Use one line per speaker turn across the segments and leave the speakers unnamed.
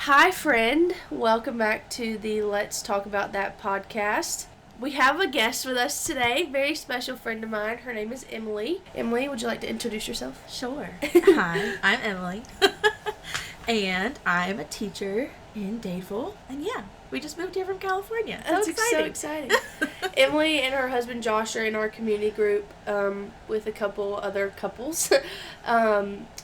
Hi, friend. Welcome back to the Let's Talk About That podcast. We have a guest with us today, very special friend of mine. Her name is Emily. Emily, would you like to introduce yourself?
Sure. Hi, I'm Emily. And I'm a teacher in Dadeville. And yeah, we just moved here from California.
That's so exciting. Emily and her husband Josh are in our community group with a couple other couples.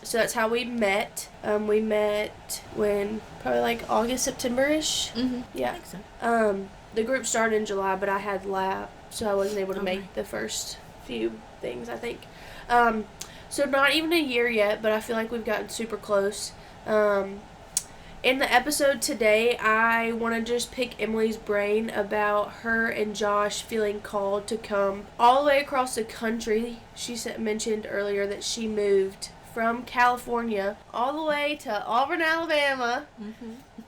So that's how we met. We met when probably like August, September-ish.
Mm-hmm.
Yeah.
I think so.
The group started in July, but I had lab, so I wasn't able to make the first few things, I think. So not even a year yet, but I feel like we've gotten super close. In the episode today, I want to just pick Emily's brain about her and Josh feeling called to come all the way across the country. She mentioned earlier that she moved from California all the way to Auburn, Alabama,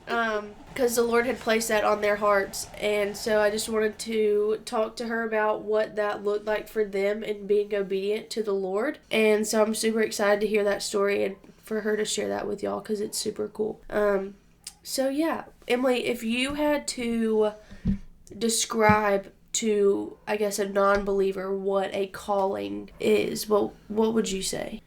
because the Lord had placed that on their hearts. And so I just wanted to talk to her about what that looked like for them in being obedient to the Lord. And so I'm super excited to hear that story and for her to share that with y'all because it's super cool. So yeah, Emily, if you had to describe to, I guess, a non-believer what a calling is, what would you say?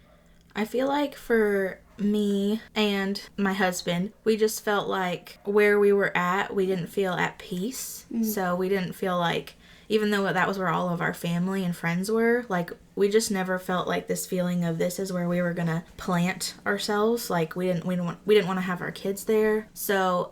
I feel like for me and my husband, we just felt like where we were at, we didn't feel at peace. Mm-hmm. So we didn't feel like, even though that was where all of our family and friends were, like, we just never felt like this feeling of this is where we were gonna plant ourselves. Like, we didn't want to have our kids there. So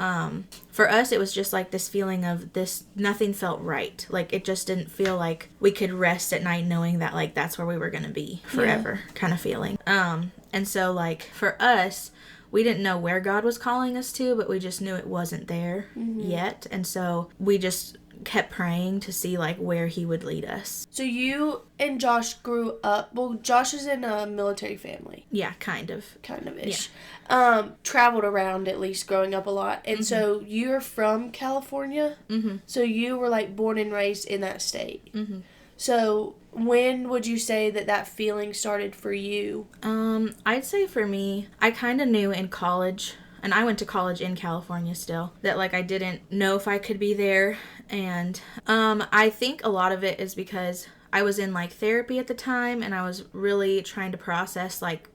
for us, it was just like this feeling of this, nothing felt right. Like, it just didn't feel like we could rest at night knowing that, like, that's where we were gonna be forever, kind of feeling. And so, like, for us, we didn't know where God was calling us to, but we just knew it wasn't there yet. And so we just kept praying to see, like, where he would lead us.
So you and Josh grew up, well, Josh is in a military family.
Yeah, kind of.
Kind-of-ish. Yeah. Traveled around at least growing up a lot. And so you're from California? Mm-hmm. So you were, like, born and raised in that state. Mm-hmm. So when would you say that feeling started for you?
I'd say for me, I kind of knew in college, and I went to college in California still, that, like, I didn't know if I could be there. And I think a lot of it is because I was in, like, therapy at the time, and I was really trying to process, like,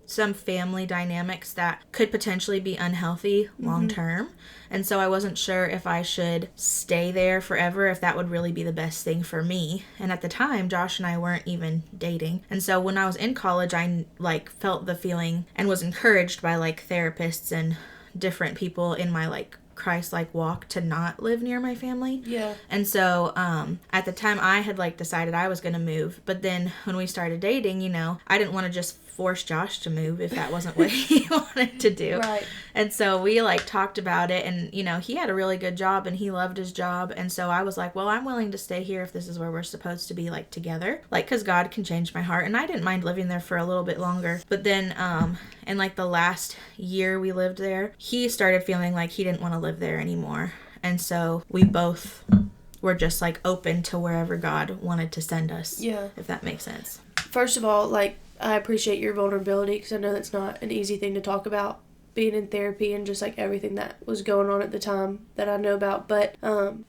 some family dynamics that could potentially be unhealthy long term. And so I wasn't sure if I should stay there forever, if that would really be the best thing for me. And at the time, Josh and I weren't even dating. And so when I was in college, I, like, felt the feeling and was encouraged by, like, therapists and different people in my, like, Christ-like walk to not live near my family. Yeah. And so at the time, I had, like, decided I was going to move. But then when we started dating, you know, I didn't want to just force Josh to move if that wasn't what he wanted to do. Right. And so we, like, talked about it, and, you know, he had a really good job and he loved his job. And so I was like, well, I'm willing to stay here if this is where we're supposed to be, like, together. Like, because God can change my heart. And I didn't mind living there for a little bit longer. But then in, like, the last year we lived there, he started feeling like he didn't want to live there anymore. And so we both were just, like, open to wherever God wanted to send us. Yeah. If that makes sense.
First of all, like, I appreciate your vulnerability because I know that's not an easy thing to talk about, being in therapy and just, like, everything that was going on at the time that I know about. But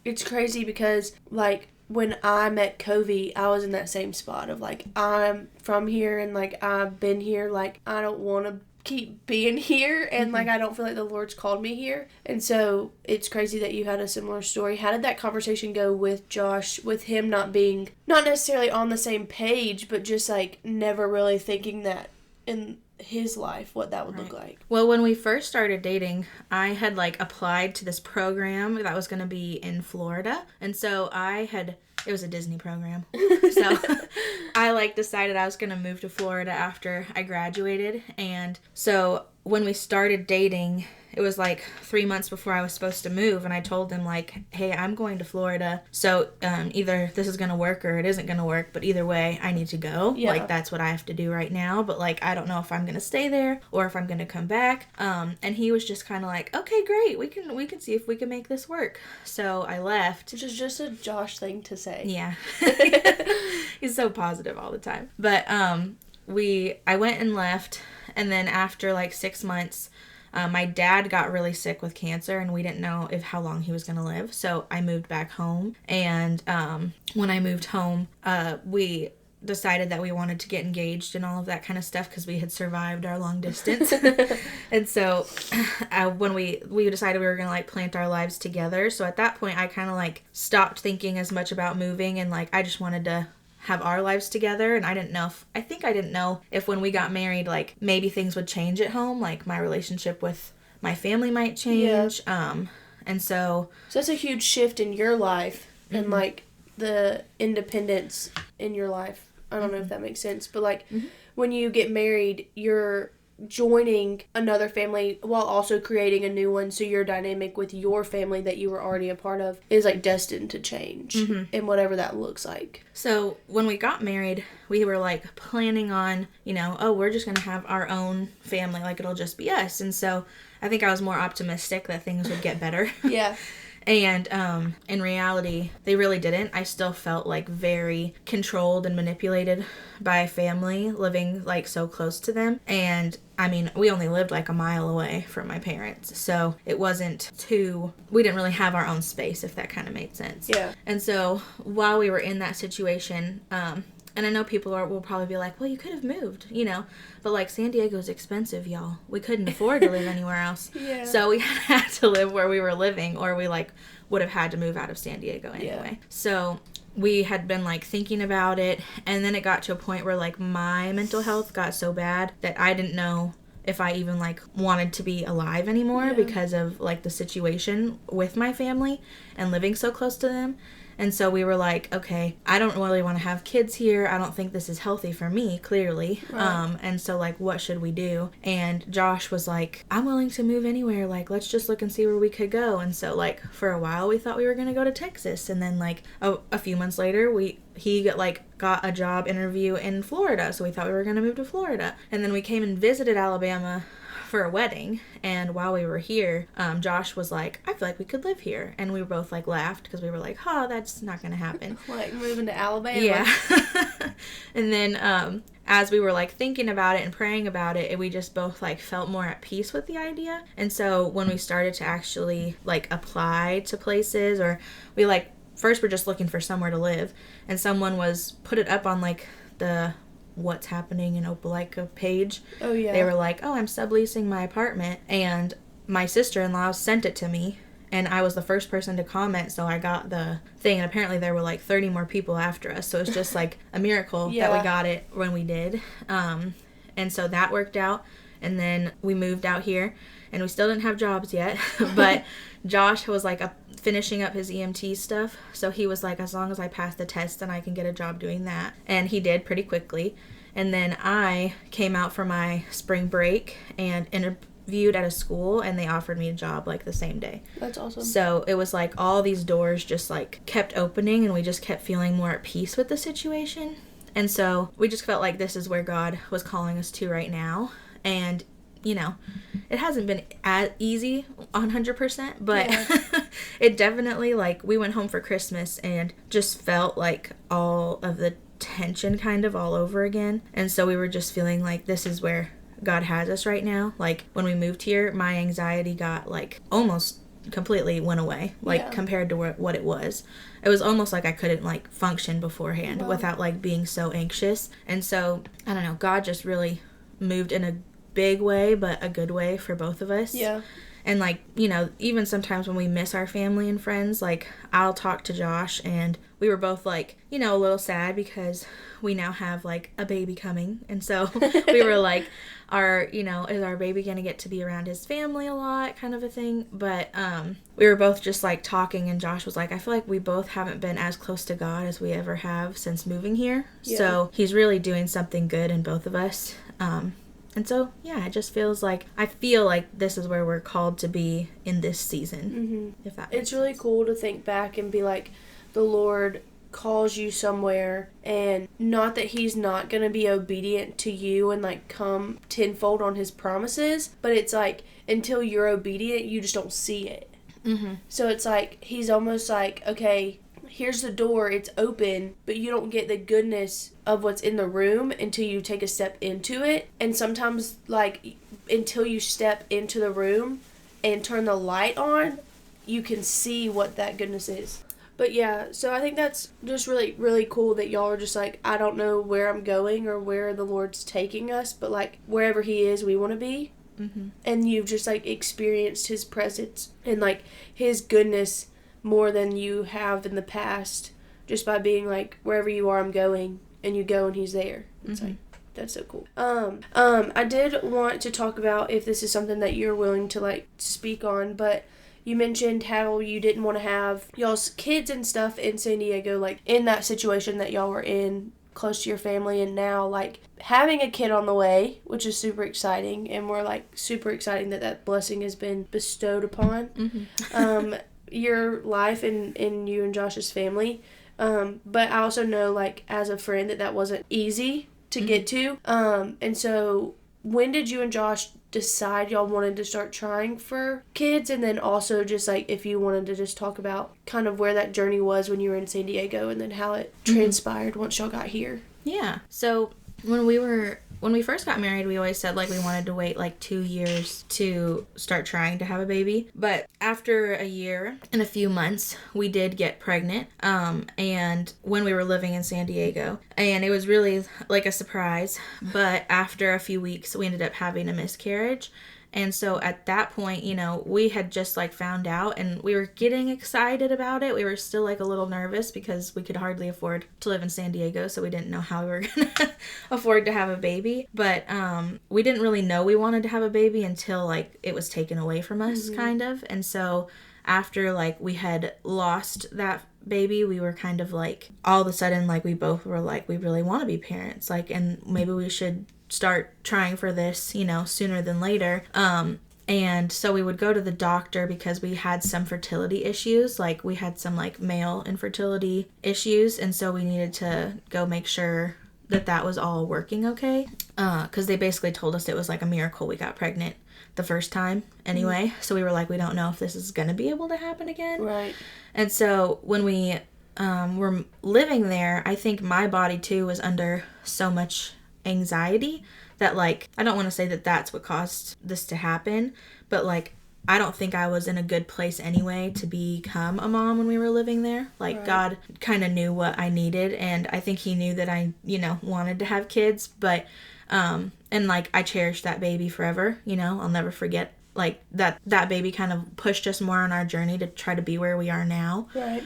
it's crazy because, like, when I met Covie, I was in that same spot of, like, I'm from here and, like, I've been here. Like, I don't want to keep being here and like I don't feel like the Lord's called me here. And so it's crazy that you had a similar story. How did that conversation go with Josh, with him not necessarily on the same page, but just like never really thinking that in his life what that would look like?
Well, when we first started dating, I had, like, applied to this program that was going to be in Florida. And so it was a Disney program. So I, like, decided I was going to move to Florida after I graduated. And so when we started dating, it was like 3 months before I was supposed to move, and I told him, like, hey, I'm going to Florida, so either this is going to work or it isn't going to work, but either way, I need to go. Yeah. Like, that's what I have to do right now, but, like, I don't know if I'm going to stay there or if I'm going to come back. And he was just kind of like, okay, great, we can see if we can make this work. So I left.
Which is just a Josh thing to say.
Yeah. He's so positive all the time. But I went and left, and then after, like, 6 months, My dad got really sick with cancer, and we didn't know how long he was going to live. So I moved back home. And when I moved home, we decided that we wanted to get engaged and all of that kind of stuff because we had survived our long distance. And so when we decided we were going to like plant our lives together. So at that point, I kind of like stopped thinking as much about moving, and like I just wanted to have our lives together. And I didn't know if when we got married, like maybe things would change at home, like my relationship with my family might change. And so
that's a huge shift in your life and like the independence in your life. I don't know if that makes sense, but like when you get married, you're joining another family while also creating a new one, so your dynamic with your family that you were already a part of is like destined to change and whatever that looks like.
So when we got married, we were like planning on, we're just gonna have our own family, like it'll just be us. And so I think I was more optimistic that things would get better.
Yeah.
And in reality, they really didn't. I still felt like very controlled and manipulated by family, living like so close to them. And I mean, we only lived like a mile away from my parents. So it wasn't we didn't really have our own space, if that kind of made sense.
Yeah.
And so while we were in that situation, and I know people will probably be like, well, you could have moved, But, like, San Diego is expensive, y'all. We couldn't afford to live anywhere else.
Yeah.
So we had to live where we were living, or we, like, would have had to move out of San Diego anyway. Yeah. So we had been, like, thinking about it, and then it got to a point where, like, my mental health got so bad that I didn't know if I even, like, wanted to be alive anymore because of, like, the situation with my family and living so close to them. And so we were like, okay, I don't really want to have kids here. I don't think this is healthy for me, clearly. Right. And so, like, what should we do? And Josh was like, I'm willing to move anywhere. Like, let's just look and see where we could go. And so, like, for a while, we thought we were going to go to Texas. And then, like, a few months later, he got a job interview in Florida. So we thought we were going to move to Florida. And then we came and visited Alabama for a wedding, and while we were here, Josh was like, I feel like we could live here, and we both like laughed because we were like, that's not gonna happen.
Like moving to Alabama.
Yeah. And then as we were like thinking about it and praying about it, we just both like felt more at peace with the idea. And so when we started to actually like apply to places, or we like first we're just looking for somewhere to live, and someone put it up on like the What's Happening in Opelika page. Oh, yeah. They were like, I'm subleasing my apartment. And my sister-in-law sent it to me, and I was the first person to comment, so I got the thing. And apparently there were like 30 more people after us. So it's just like a miracle that we got it when we did. And so that worked out. And then we moved out here, and we still didn't have jobs yet. But Josh was like finishing up his EMT stuff. So he was like, as long as I pass the test, then I can get a job doing that. And he did pretty quickly. And then I came out for my spring break and interviewed at a school, and they offered me a job like the same day.
That's awesome.
So it was like all these doors just like kept opening, and we just kept feeling more at peace with the situation. And so we just felt like this is where God was calling us to right now. And it hasn't been as easy 100%, but it definitely, like, we went home for Christmas and just felt like all of the tension kind of all over again. And so we were just feeling like this is where God has us right now. Like, when we moved here, my anxiety got, like, almost completely went away, like, compared to what it was. It was almost like I couldn't, like, function beforehand without, like, being so anxious. And so, I don't know, God just really moved in a big way, but a good way for both of us. Yeah. And, like, even sometimes when we miss our family and friends, like, I'll talk to Josh, and we were both, like, a little sad because we now have, like, a baby coming. And so we were like, is our baby going to get to be around his family a lot, kind of a thing. But we were both just, like, talking, and Josh was like, I feel like we both haven't been as close to God as we ever have since moving here. Yeah. So he's really doing something good in both of us. And so, it just feels like, I feel like this is where we're called to be in this season, if that makes sense.
It's really cool to think back and be like, the Lord calls you somewhere, and not that he's not going to be obedient to you and, like, come tenfold on his promises, but it's like, until you're obedient, you just don't see it. Mm-hmm. So it's like, he's almost like, okay, here's the door, it's open, but you don't get the goodness of what's in the room until you take a step into it. And sometimes, like, until you step into the room and turn the light on, you can see what that goodness is. But yeah, so I think that's just really, really cool that y'all are just like, I don't know where I'm going or where the Lord's taking us, but like wherever He is, we want to be. Mm-hmm. And you've just like experienced His presence and like His goodness more than you have in the past, just by being like, wherever you are, I'm going, and you go and He's there. It's like, that's so cool. I did want to talk about if this is something that you're willing to like speak on, but you mentioned how you didn't want to have y'all's kids and stuff in San Diego, like in that situation that y'all were in, close to your family, and now like having a kid on the way, which is super exciting, and we're like super excited that that blessing has been bestowed upon your life and you and Josh's family. But I also know, like, as a friend, that wasn't easy to get to. And so when did you and Josh decide y'all wanted to start trying for kids? And then also just, like, if you wanted to just talk about kind of where that journey was when you were in San Diego and then how it transpired once y'all got here.
Yeah. So when we first got married, we always said, like, we wanted to wait, like, 2 years to start trying to have a baby. But after a year and a few months, we did get pregnant, and when we were living in San Diego. And it was really, like, a surprise. But after a few weeks, we ended up having a miscarriage. And so at that point, you know, we had just like found out and we were getting excited about it. We were still like a little nervous because we could hardly afford to live in San Diego. So we didn't know how we were going to afford to have a baby. But we didn't really know we wanted to have a baby until like it was taken away from us kind of. And so after like we had lost that baby, we were kind of like all of a sudden like we both were like, we really want to be parents, like, and maybe we should start trying for this, you know, sooner than later. And so we would go to the doctor because we had some fertility issues, like we had some like male infertility issues, and so we needed to go make sure that that was all working okay, because they basically told us it was like a miracle we got pregnant the first time anyway. So we were like, we don't know if this is gonna be able to happen again.
Right.
And so when we were living there, I think my body too was under so much anxiety that like, I don't want to say that that's what caused this to happen, but like I don't think I was in a good place anyway to become a mom when we were living there. Like right. God kind of knew what I needed, and I think He knew that I, you know, wanted to have kids, but and like I cherished that baby forever, you know. I'll never forget like that baby kind of pushed us more on our journey to try to be where we are now.
Right.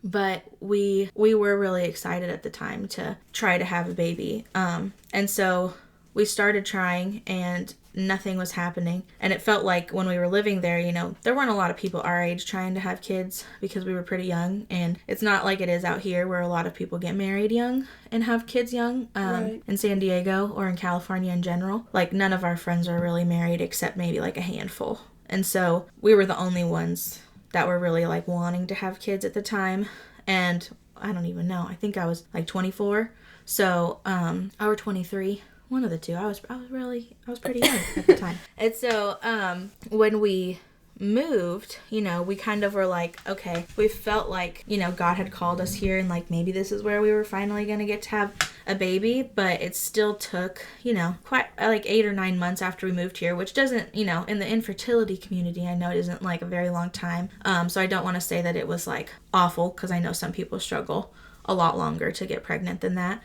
But we were really excited at the time to try to have a baby. And so we started trying and nothing was happening. And it felt like when we were living there, you know, there weren't a lot of people our age trying to have kids because we were pretty young. And it's not like it is out here where a lot of people get married young and have kids young, right. In San Diego or in California in general. Like none of our friends are really married except maybe like a handful. And so we were the only ones that were really like wanting to have kids at the time. And I don't even know. I think I was like 24. So, I was 23. One of the two. I was pretty young at the time. And so, when we moved, you know, we kind of were like, okay, we felt like, you know, God had called us here and like maybe this is where we were finally going to get to have a baby, but it still took, you know, quite like 8 or 9 months after we moved here, which doesn't, you know, in the infertility community, I know it isn't like a very long time. So I don't want to say that it was like awful, because I know some people struggle a lot longer to get pregnant than that.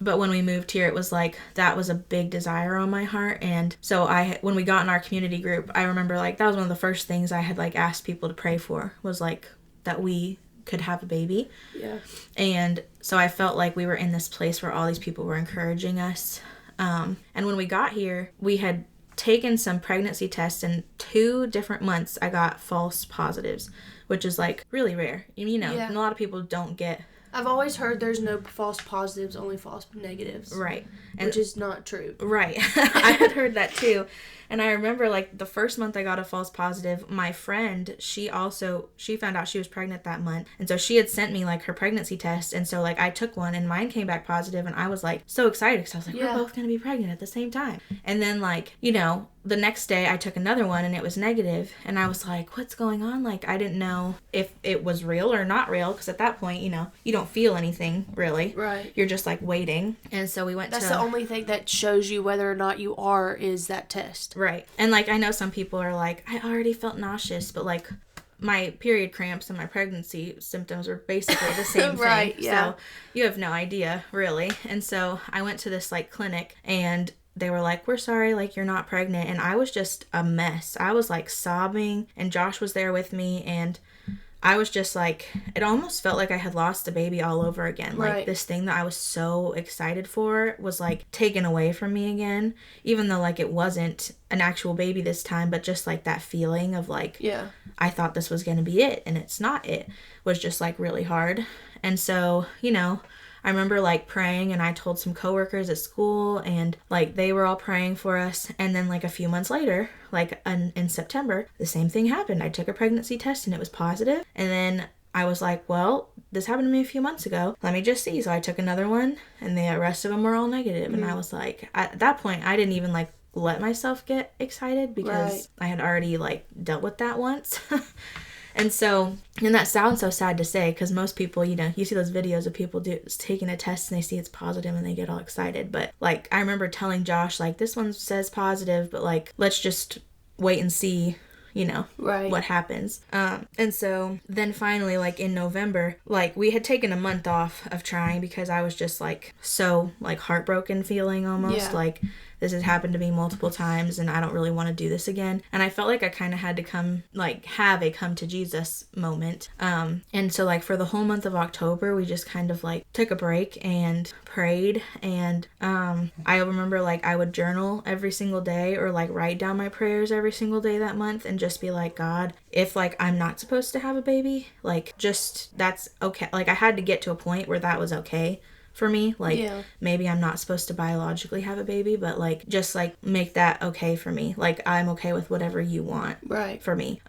But when we moved here, it was like, that was a big desire on my heart. And so when we got in our community group, I remember like, that was one of the first things I had like asked people to pray for, was like that we could have a baby. Yeah. And so I felt like we were in this place where all these people were encouraging us. And when we got here, we had taken some pregnancy tests, and 2 different months I got false positives, which is like really rare. You know, yeah. And a lot of people don't get.
I've always heard there's no false positives, only false negatives.
Right.
Which is not true.
Right. I had heard that too. And I remember, like, the first month I got a false positive, my friend, she found out she was pregnant that month. And so she had sent me, like, her pregnancy test. And so, like, I took one and mine came back positive. And I was, like, so excited because I was like, we're both going to be pregnant at the same time. And then, like, you know, the next day I took another one and it was negative. And I was like, what's going on? Like, I didn't know if it was real or not real. Because at that point, you know, you don't feel anything really.
Right.
You're just, like, waiting. And so we went
That's the only thing that shows you whether or not you are is that test.
Right. And, like, I know some people are like, I already felt nauseous, but, like, my period cramps and my pregnancy symptoms were basically the same
right,
thing.
Yeah.
So you have no idea, really. And so I went to this, like, clinic, and they were like, we're sorry, like, you're not pregnant. And I was just a mess. I was, like, sobbing, and Josh was there with me, and I was just like, it almost felt like I had lost a baby all over again. Like,
right.
This thing that I was so excited for was, like, taken away from me again. Even though, like, it wasn't an actual baby this time, but just, like, that feeling of, like,
yeah,
I thought this was going to be it, and it's not it, was just, like, really hard. And so, you know, I remember, like, praying, and I told some coworkers at school, and, like, they were all praying for us. And then, like, a few months later, like, in September, the same thing happened. I took a pregnancy test, and it was positive. And then I was like, well, this happened to me a few months ago. Let me just see. So I took another one, and the rest of them were all negative. And I was like, at that point, I didn't even, like, let myself get excited because I had already, like, dealt with that once. And so, and that sounds so sad to say, because most people, you know, you see those videos of people taking a test and they see it's positive and they get all excited. But, like, I remember telling Josh, like, this one says positive, but, like, let's just wait and see, you know, what happens. And so then finally, like, in November, like, we had taken a month off of trying because I was just, like, so, like, heartbroken feeling almost. Like, this has happened to me multiple times and I don't really want to do this again. And I felt like I kind of had to have a come to Jesus moment. And so, like, for the whole month of October, we just kind of, like, took a break and prayed. And I remember, like, I would journal every single day or, like, write down my prayers every single day that month and just be like, God, if, like, I'm not supposed to have a baby, like, just, that's okay. Like, I had to get to a point where that was okay for me. Like, maybe I'm not supposed to biologically have a baby, but, like, just, like, make that okay for me. Like, I'm okay with whatever you want for me.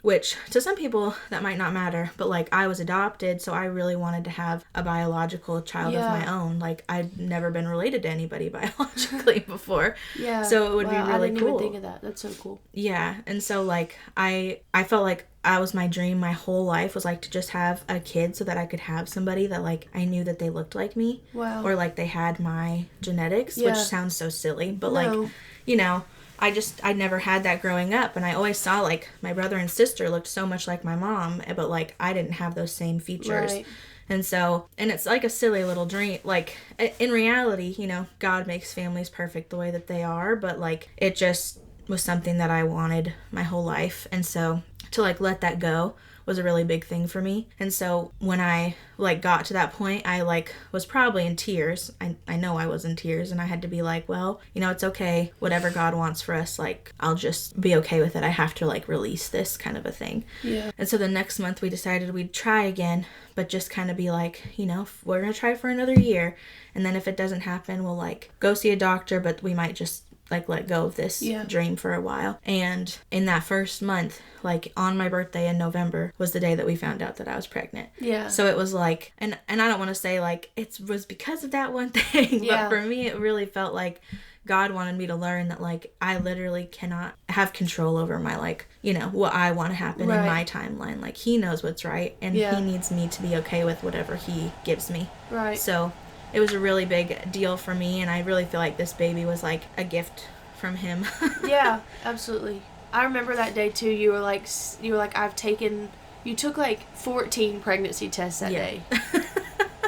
Which, to some people, that might not matter. But, like, I was adopted, so I really wanted to have a biological child of my own. Like, I'd never been related to anybody biologically before.
Yeah.
So it would be really cool.
I didn't even think of that. That's so cool.
Yeah. And so, like, I felt like that was my dream my whole life, was, like, to just have a kid so that I could have somebody that, like, I knew that they looked like me.
Wow.
Or, like, they had my genetics, which sounds so silly. But, like, you know, I never had that growing up, and I always saw, like, my brother and sister looked so much like my mom, but, like, I didn't have those same features.
Right.
And so, and it's like a silly little dream. Like, in reality, you know, God makes families perfect the way that they are, but, like, it just was something that I wanted my whole life. And so to, like, let that go was a really big thing for me. And so when I, like, got to that point, I, like, was probably in tears. I know I was in tears, and I had to be like, well, you know, it's okay. Whatever God wants for us, like, I'll just be okay with it. I have to, like, release this kind of a thing.
Yeah.
And so the next month we decided we'd try again, but just kind of be like, you know, we're going to try for another year. And then if it doesn't happen, we'll, like, go see a doctor, but we might just, like, let go of this dream for a while. And in that first month, like, on my birthday in November was the day that we found out that I was pregnant.
Yeah.
So it was like, and I don't want to say, like, it was because of that one thing, but for me, it really felt like God wanted me to learn that, like, I literally cannot have control over my, like, you know, what I want to happen in my timeline. Like, He knows what's right, and He needs me to be okay with whatever He gives me.
Right.
So it was a really big deal for me, and I really feel like this baby was, like, a gift from Him.
Yeah, absolutely. I remember that day too. You were like, you took like 14 pregnancy tests that day,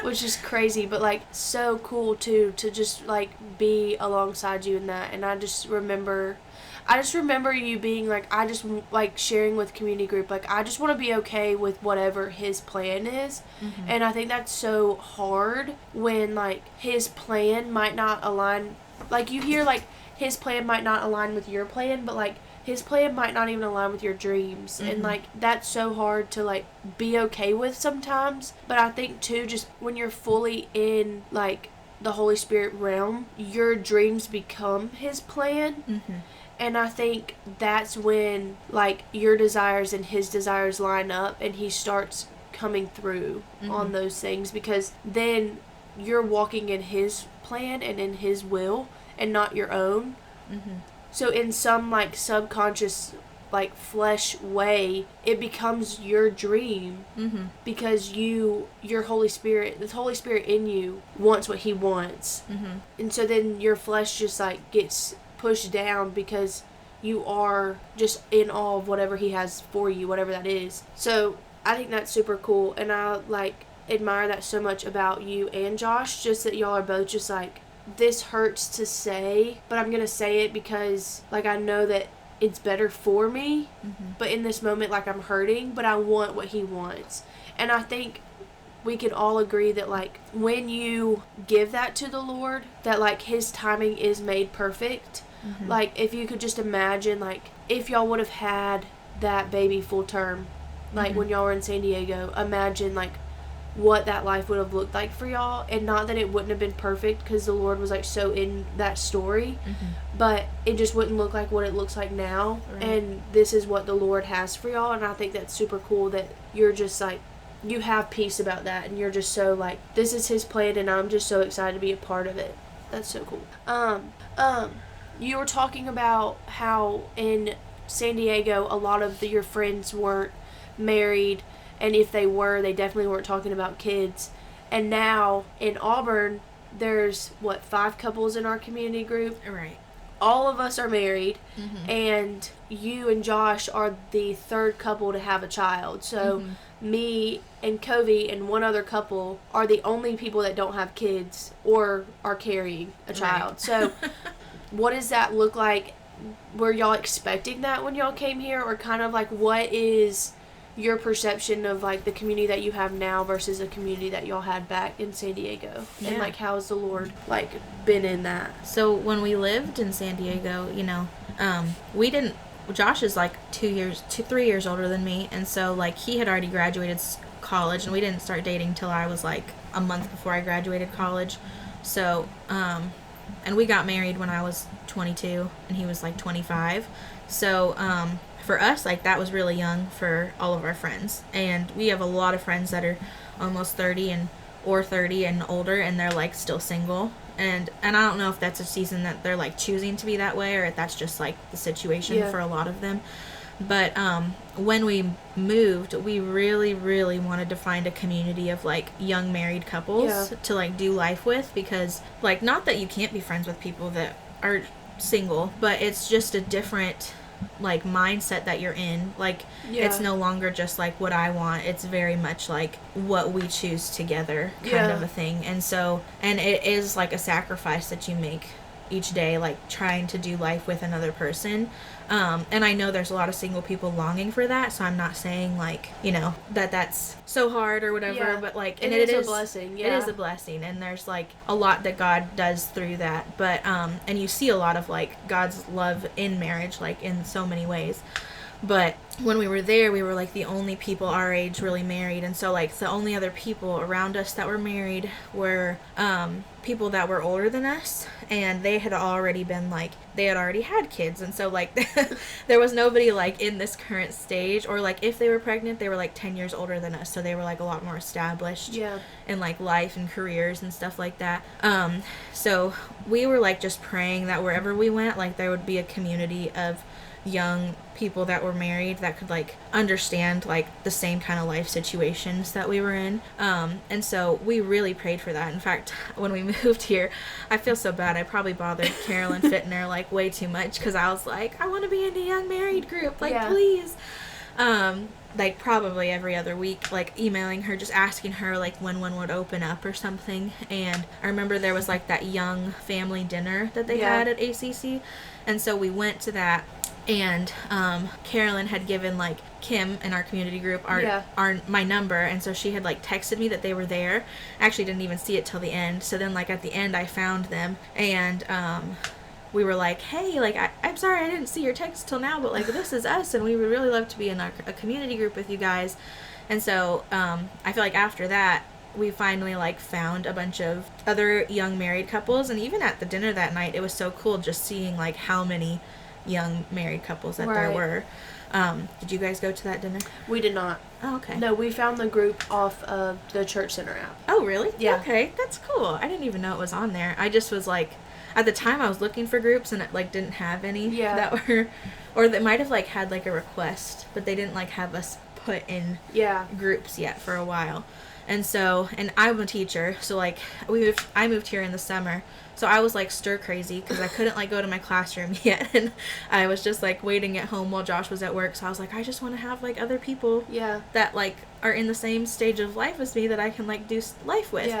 which is crazy, but, like, so cool too, to just, like, be alongside you in that. And I just remember you being like, I just, like, sharing with community group, like, I just want to be okay with whatever His plan is. Mm-hmm. And I think that's so hard when, like, His plan might not align. Like, you hear, like, His plan might not align with your plan, but, like, His plan might not even align with your dreams. Mm-hmm. And, like, that's so hard to, like, be okay with sometimes. But I think too, just when you're fully in, like, the Holy Spirit realm, your dreams become His plan. Mm-hmm. And I think that's when, like, your desires and his desires line up and he starts coming through on those things, because then you're walking in his plan and in his will and not your own. So in some, like, subconscious, like, flesh way, it becomes your dream because your Holy Spirit, the Holy Spirit in you wants what he wants. And so then your flesh just, like, gets pushed down because you are just in awe of whatever he has for you, whatever that is. So I think that's super cool, and I, like, admire that so much about you and Josh, just that y'all are both just like, this hurts to say, but I'm gonna say it because, like, I know that it's better for me, but in this moment, like, I'm hurting, but I want what he wants. And I think we can all agree that, like, when you give that to the Lord, that, like, his timing is made perfect. Like, if you could just imagine, like, if y'all would have had that baby full term, like, when y'all were in San Diego, imagine, like, what that life would have looked like for y'all. And not that it wouldn't have been perfect, because the Lord was, like, so in that story, but it just wouldn't look like what it looks like now. And this is what the Lord has for y'all, and I think that's super cool that you're just, like, you have peace about that, and you're just so, like, this is his plan, and I'm just so excited to be a part of it. That's so cool. You were talking about how in San Diego a lot of your friends weren't married, and if they were, they definitely weren't talking about kids. And now in Auburn, there's 5 couples in our community group.
Right.
All of us are married, and you and Josh are the 3rd couple to have a child. So me and Covie and one other couple are the only people that don't have kids or are carrying a child. So what does that look like? Were y'all expecting that when y'all came here, or kind of, like, what is your perception of, like, the community that you have now versus the community that y'all had back in San Diego? And, like, how has the Lord, like, been in that?
So when we lived in San Diego, you know, Josh is, like, 3 years older than me, and so, like, he had already graduated college, and we didn't start dating till I was, like, a month before I graduated college. So and we got married when I was 22 and he was, like, 25. So for us, like, that was really young for all of our friends, and we have a lot of friends that are almost 30 or 30 and older, and they're, like, still single, and I don't know if that's a season that they're, like, choosing to be that way, or if that's just, like, the situation for a lot of them. But when we moved, we really, really wanted to find a community of, like, young married couples to, like, do life with, because, like, not that you can't be friends with people that are single, but it's just a different, like, mindset that you're in. Like, it's no longer just, like, what I want. It's very much, like, what we choose together kind of a thing. And so, and it is, like, a sacrifice that you make each day, like, trying to do life with another person. And I know there's a lot of single people longing for that, so I'm not saying, like, you know, that's so hard or whatever, but, like, and
it is a blessing. It
is a blessing, and there's, like, a lot that God does through that. But and you see a lot of, like, God's love in marriage, like, in so many ways. But when we were there, we were, like, the only people our age really married, and so, like, the only other people around us that were married were people that were older than us, and they had already been, like, they had already had kids, and so, like, there was nobody, like, in this current stage, or, like, if they were pregnant, they were, like, 10 years older than us, so they were, like, a lot more established in, like, life and careers and stuff like that. So we were, like, just praying that wherever we went, like, there would be a community of young people that were married that could, like, understand, like, the same kind of life situations that we were in. And so we really prayed for that. In fact, when we moved here, I feel so bad. I probably bothered Carolyn Fittner, like, way too much, because I was like, I want to be in a young married group, like, please. Like, probably every other week, like, emailing her, just asking her, like, when one would open up or something. And I remember there was, like, that young family dinner that they had at ACC, and so we went to that. And Carolyn had given, like, Kim in our community group my number, and so she had, like, texted me that they were there. I actually didn't even see it till the end. So then, like, at the end, I found them, and we were like, hey, like, I'm sorry I didn't see your text till now, but, like, this is us, and we would really love to be in a community group with you guys. And so I feel like after that, we finally, like, found a bunch of other young married couples, and even at the dinner that night, it was so cool just seeing, like, how many young married couples that there
Right.
were. Did you guys go to that dinner?
We did not.
Oh, okay.
No, we found the group off of the Church Center app.
Oh, really?
Yeah.
Okay, that's cool. I didn't even know it was on there. I just was like, at the time I was looking for groups and it like didn't have any that were, or they might have like had like a request, but they didn't like have us put in groups yet for a while. And so, and I'm a teacher, so like I moved here in the summer, so I was like stir crazy because I couldn't like go to my classroom yet, and I was just like waiting at home while Josh was at work. So I was like, I just want to have like other people that like are in the same stage of life as me that I can like do life with.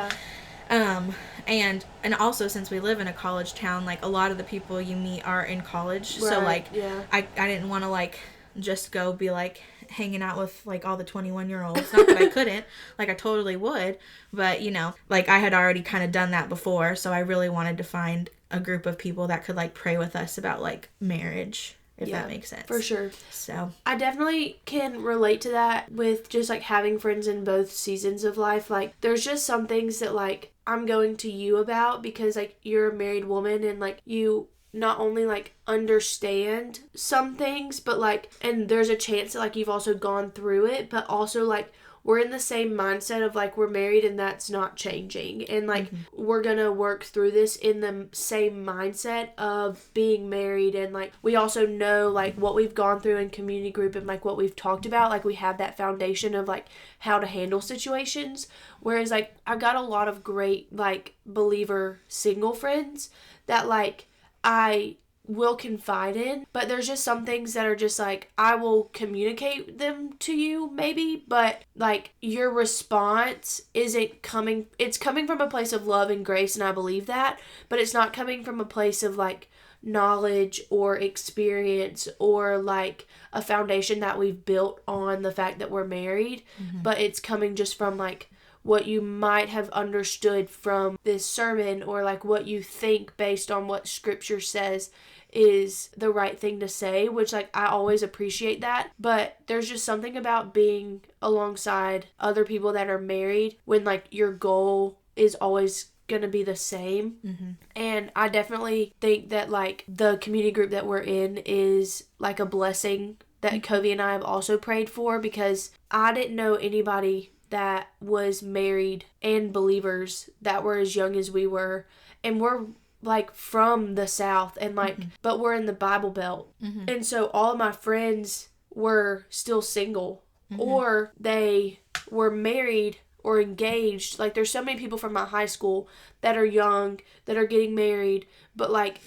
And also since we live in a college town, like a lot of the people you meet are in college, so like I didn't want to like just go be like hanging out with like all the 21-year-olds. Not that I couldn't, like I totally would, but you know, like I had already kind of done that before, so I really wanted to find a group of people that could like pray with us about like marriage, if that makes sense.
For sure.
So
I definitely can relate to that with just like having friends in both seasons of life. Like there's just some things that like I'm going to you about because like you're a married woman and like you not only like understand some things, but like, and there's a chance that like you've also gone through it, but also like we're in the same mindset of like we're married and that's not changing, and like we're gonna work through this in the same mindset of being married. And like we also know like what we've gone through in community group and like what we've talked about, like we have that foundation of like how to handle situations. Whereas like I've got a lot of great like believer single friends that like I will confide in, but there's just some things that are just like I will communicate them to you maybe, but like your response isn't coming, it's coming from a place of love and grace, and I believe that, but it's not coming from a place of like knowledge or experience or like a foundation that we've built on the fact that we're married, but it's coming just from like what you might have understood from this sermon, or like what you think based on what scripture says is the right thing to say, which like I always appreciate that. But there's just something about being alongside other people that are married when like your goal is always gonna be the same. And I definitely think that like the community group that we're in is like a blessing that Covie and I have also prayed for, because I didn't know anybody that was married and believers that were as young as we were, and we're like from the South, and like but we're in the Bible Belt, and so all of my friends were still single, or they were married or engaged. Like there's so many people from my high school that are young that are getting married, but like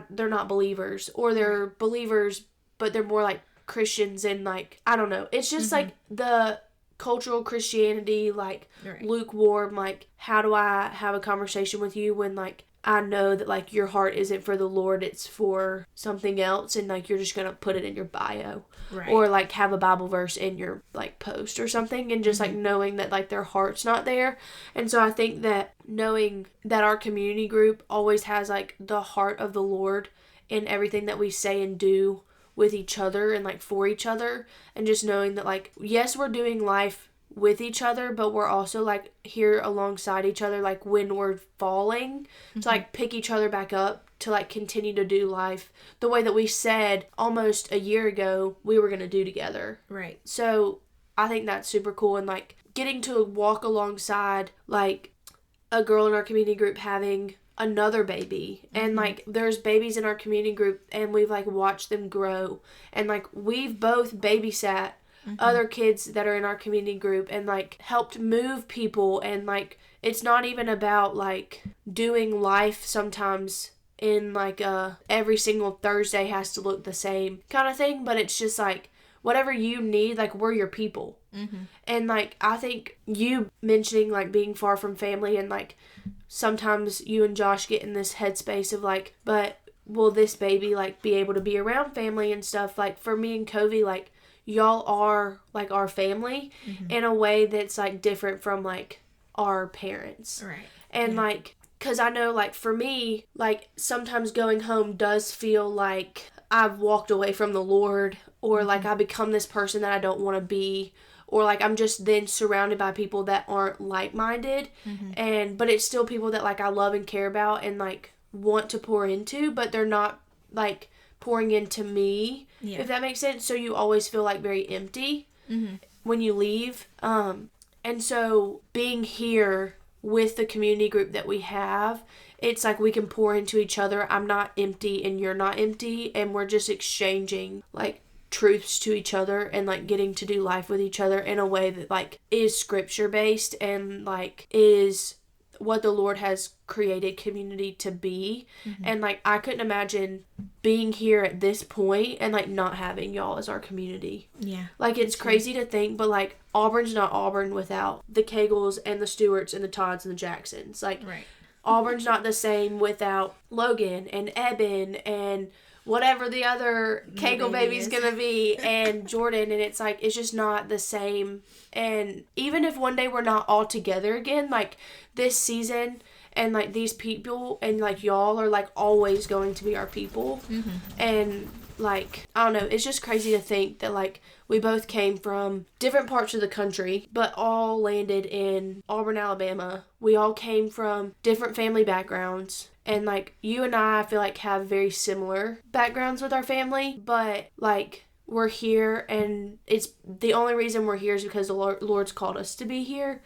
they're not believers, or they're believers but they're more like Christians, and like I don't know, it's just like the cultural Christianity, like lukewarm, like how do I have a conversation with you when like I know that like your heart isn't for the Lord, it's for something else, and like you're just gonna put it in your bio, or like have a Bible verse in your like post or something, and just like knowing that like their heart's not there. And so I think that knowing that our community group always has like the heart of the Lord in everything that we say and do with each other and like for each other, and just knowing that like yes, we're doing life with each other, but we're also like here alongside each other like when we're falling, to like pick each other back up, to like continue to do life the way that we said almost a year ago we were going to do together. So I think that's super cool, and like getting to walk alongside like a girl in our community group having another baby, and like there's babies in our community group, and we've like watched them grow, and like we've both babysat other kids that are in our community group, and like helped move people, and like it's not even about like doing life sometimes in like every single Thursday has to look the same kind of thing, but it's just like whatever you need, like we're your people. And like I think you mentioning like being far from family, and like sometimes you and Josh get in this headspace of like, but will this baby like be able to be around family and stuff? Like for me and Covie, like y'all are like our family in a way that's like different from like our parents. And like, cause I know like for me, like sometimes going home does feel like I've walked away from the Lord, or like I become this person that I don't want to be, or like I'm just then surrounded by people that aren't like-minded, but it's still people that like I love and care about and like want to pour into, but they're not like pouring into me, if that makes sense. So you always feel like very empty when you leave. And so being here with the community group that we have, it's like we can pour into each other. I'm not empty and you're not empty, and we're just exchanging like truths to each other and like getting to do life with each other in a way that like is scripture based and like is what the Lord has created community to be. And like I couldn't imagine being here at this point and like not having y'all as our community. Like it's crazy to think, but like Auburn's not Auburn without the Kegels and the Stewarts and the Todds and the Jacksons. Like Auburn's not the same without Logan and Eben and whatever the other Kegel baby's gonna be, and Jordan, and it's like, it's just not the same. And even if one day we're not all together again, like this season and like these people and like y'all are like always going to be our people. And like, I don't know, it's just crazy to think that like we both came from different parts of the country, but all landed in Auburn, Alabama. We all came from different family backgrounds. And, like, you and I feel like have very similar backgrounds with our family. But, like, we're here. And it's the only reason we're here is because the Lord's called us to be here.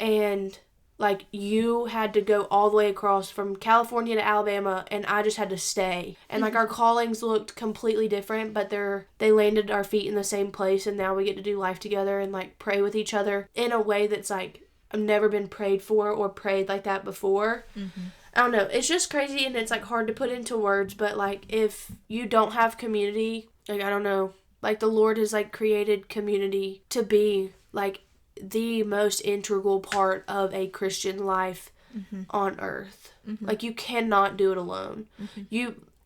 And, like, you had to go all the way across from California to Alabama. And I just had to stay. And, like, our callings looked completely different. But they landed our feet in the same place. And now we get to do life together and, like, pray with each other in a way that's, like, I've never been prayed for or prayed like that before. I don't know. It's just crazy and it's like hard to put into words, but like if you don't have community, like I don't know, like the Lord has like created community to be like the most integral part of a Christian life on earth. Like you cannot do it alone.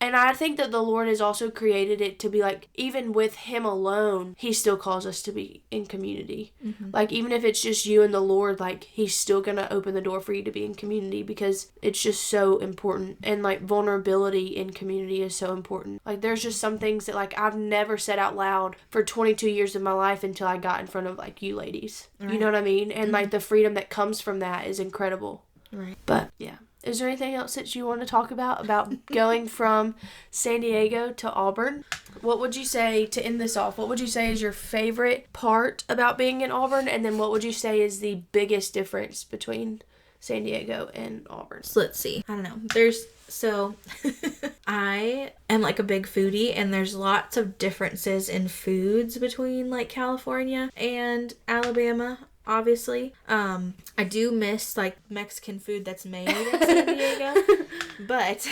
And I think that the Lord has also created it to be like, even with Him alone, He still calls us to be in community. Like, even if it's just you and the Lord, like, He's still going to open the door for you to be in community because it's just so important. And, like, vulnerability in community is so important. Like, there's just some things that, like, I've never said out loud for 22 years of my life until I got in front of, like, you ladies. You know what I mean? And, like, the freedom that comes from that is incredible. But, yeah. Is there anything else that you want to talk about going from San Diego to Auburn? What would you say, to end this off, what would you say is your favorite part about being in Auburn? And then what would you say is the biggest difference between San Diego and Auburn?
So let's see. I don't know. So I am like a big foodie, and there's lots of differences in foods between like California and Alabama. Obviously, I do miss like Mexican food that's made in San Diego, but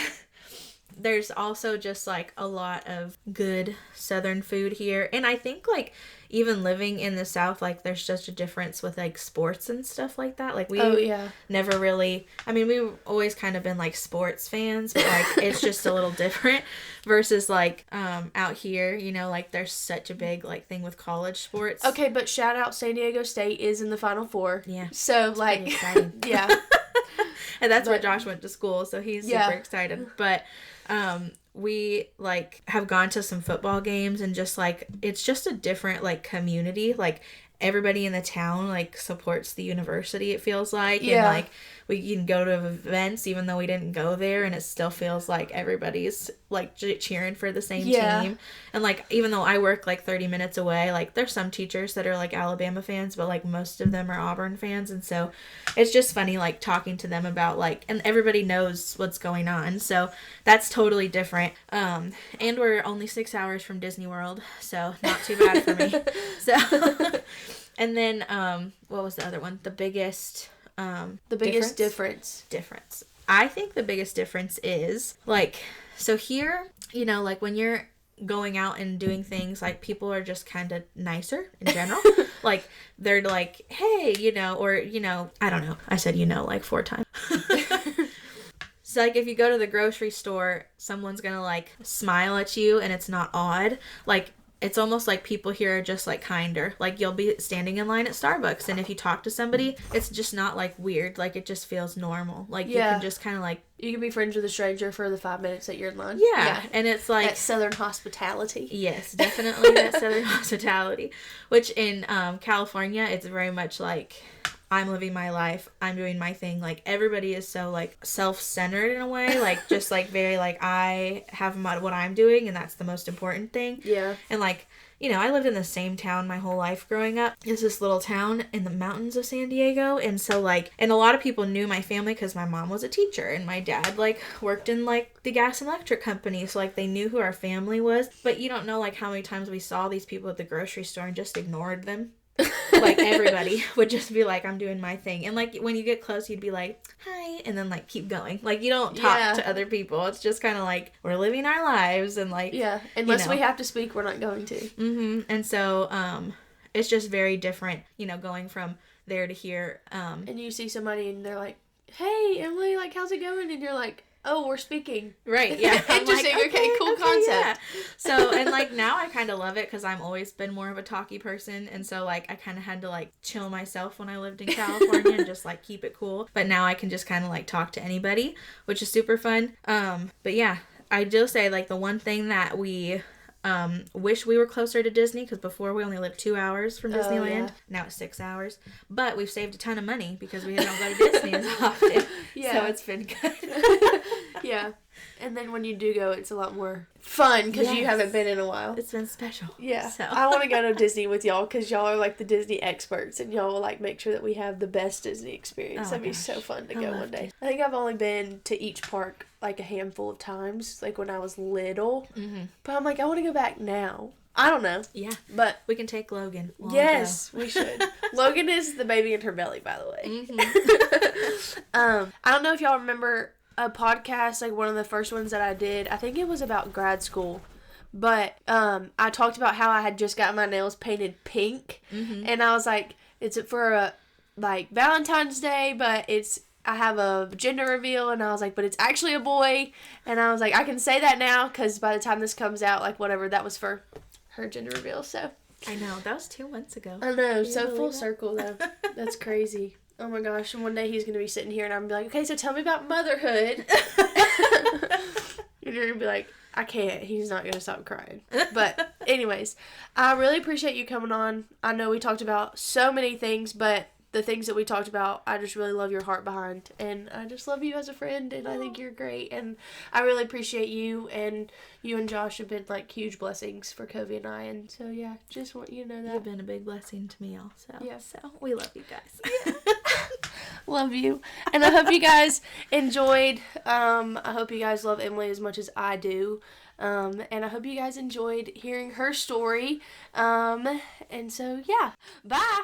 there's also just like a lot of good Southern food here. And I think like even living in the South, like there's such a difference with like sports and stuff like that. Like we never really, I mean, we've always kind of been like sports fans, but like it's just a little different versus like out here, you know, like there's such a big like thing with college sports.
Okay, but shout out San Diego State is in the Final Four.
Yeah.
So like,
exciting.
Yeah.
And that's where Josh went to school, so he's super excited. But we like have gone to some football games, and just like it's just a different like community. Like everybody in the town like supports the university, it feels like. And like we can go to events even though we didn't go there, and it still feels like everybody's like cheering for the same team. And like even though I work like 30 minutes away, like there's some teachers that are like Alabama fans, but like most of them are Auburn fans. And so it's just funny like talking to them about like, and everybody knows what's going on, so that's totally different. And we're only 6 hours from Disney World, so not too bad for me. So and then what was the other one? The biggest difference. I think the biggest difference is like, so here, you know, like when you're going out and doing things, like people are just kind of nicer in general. Like they're like, hey, you know, or, you know, I don't know. I said, you know, like 4 times. So like if you go to the grocery store, someone's gonna like smile at you and it's not odd. Like it's almost like people here are just like kinder. Like you'll be standing in line at Starbucks, and if you talk to somebody, it's just not like weird. Like it just feels normal. Like you can just kind of like,
you can be friends with a stranger for the 5 minutes that you're in line.
Yeah. And it's like
that Southern hospitality.
Yes, definitely that Southern hospitality. Which in California, it's very much like, I'm living my life. I'm doing my thing. Like, everybody is so, like, self-centered in a way. Like, just, like, very, like, I have what I'm doing, and that's the most important thing.
Yeah.
And, like, you know, I lived in the same town my whole life growing up. It's this little town in the mountains of San Diego. And so, like, and a lot of people knew my family because my mom was a teacher and my dad, like, worked in, like, the gas and electric company. So, like, they knew who our family was. But you don't know, like, how many times we saw these people at the grocery store and just ignored them. Like, everybody would just be like, I'm doing my thing. And, like, when you get close, you'd be like, hi, and then, like, keep going. Like, you don't talk to other people. It's just kind of like, we're living our lives, and, like,
yeah, unless we have to speak, we're not going to.
Mm-hmm. And so, it's just very different, you know, going from there to here.
And you see somebody, and they're like, hey, Emily, like, how's it going? And you're like, oh, we're speaking.
Right, yeah.
Interesting,
like,
okay, cool concept.
Yeah. So, and, like, now I kind of love it because I've always been more of a talky person. And so, like, I kind of had to, like, chill myself when I lived in California and just, like, keep it cool. But now I can just kind of, like, talk to anybody, which is super fun. But, yeah, I do say, like, the one thing that we... wish we were closer to Disney, because before we only lived 2 hours from Disneyland. Yeah. Now it's 6 hours. But we've saved a ton of money because we don't go to Disney as often. Yeah. So it's been good.
Yeah. And then when you do go, it's a lot more fun because you haven't been in a while.
It's been special.
Yeah.
So.
I want to go to Disney with y'all because y'all are like the Disney experts, and y'all will like make sure that we have the best Disney experience. That'd be so fun to go one day. I think I've only been to each park like a handful of times, like when I was little. Mm-hmm. But I'm like, I want to go back now. I don't know.
Yeah.
But
we can take Logan.
Yes, we should. Logan is the baby in her belly, by the way. Mm-hmm. I don't know if y'all remember a podcast, like one of the first ones that I did. I think it was about grad school. But I talked about how I had just got my nails painted pink. Mm-hmm. And I was like, it's for a like Valentine's Day, but I have a gender reveal, and I was like, but it's actually a boy. And I was like, I can say that now because by the time this comes out, like whatever, that was for her gender reveal. So
I know, that was 2 months ago.
I know, so full circle though. That's crazy. Oh my gosh, and one day he's gonna be sitting here and I'm gonna be like, okay, so tell me about motherhood. And you're gonna be like, I can't. He's not gonna stop crying. But anyways, I really appreciate you coming on. I know we talked about so many things, but the things that we talked about, I just really love your heart behind. And I just love you as a friend, and I think you're great. And I really appreciate you, and you and Josh have been, like, huge blessings for Covie and I. And so, yeah, just want you to know that.
You've been a big blessing to me also.
Yeah.
So, we love you guys.
Yeah. Love you. And I hope you guys enjoyed. I hope you guys love Emily as much as I do. And I hope you guys enjoyed hearing her story. And so, yeah. Bye.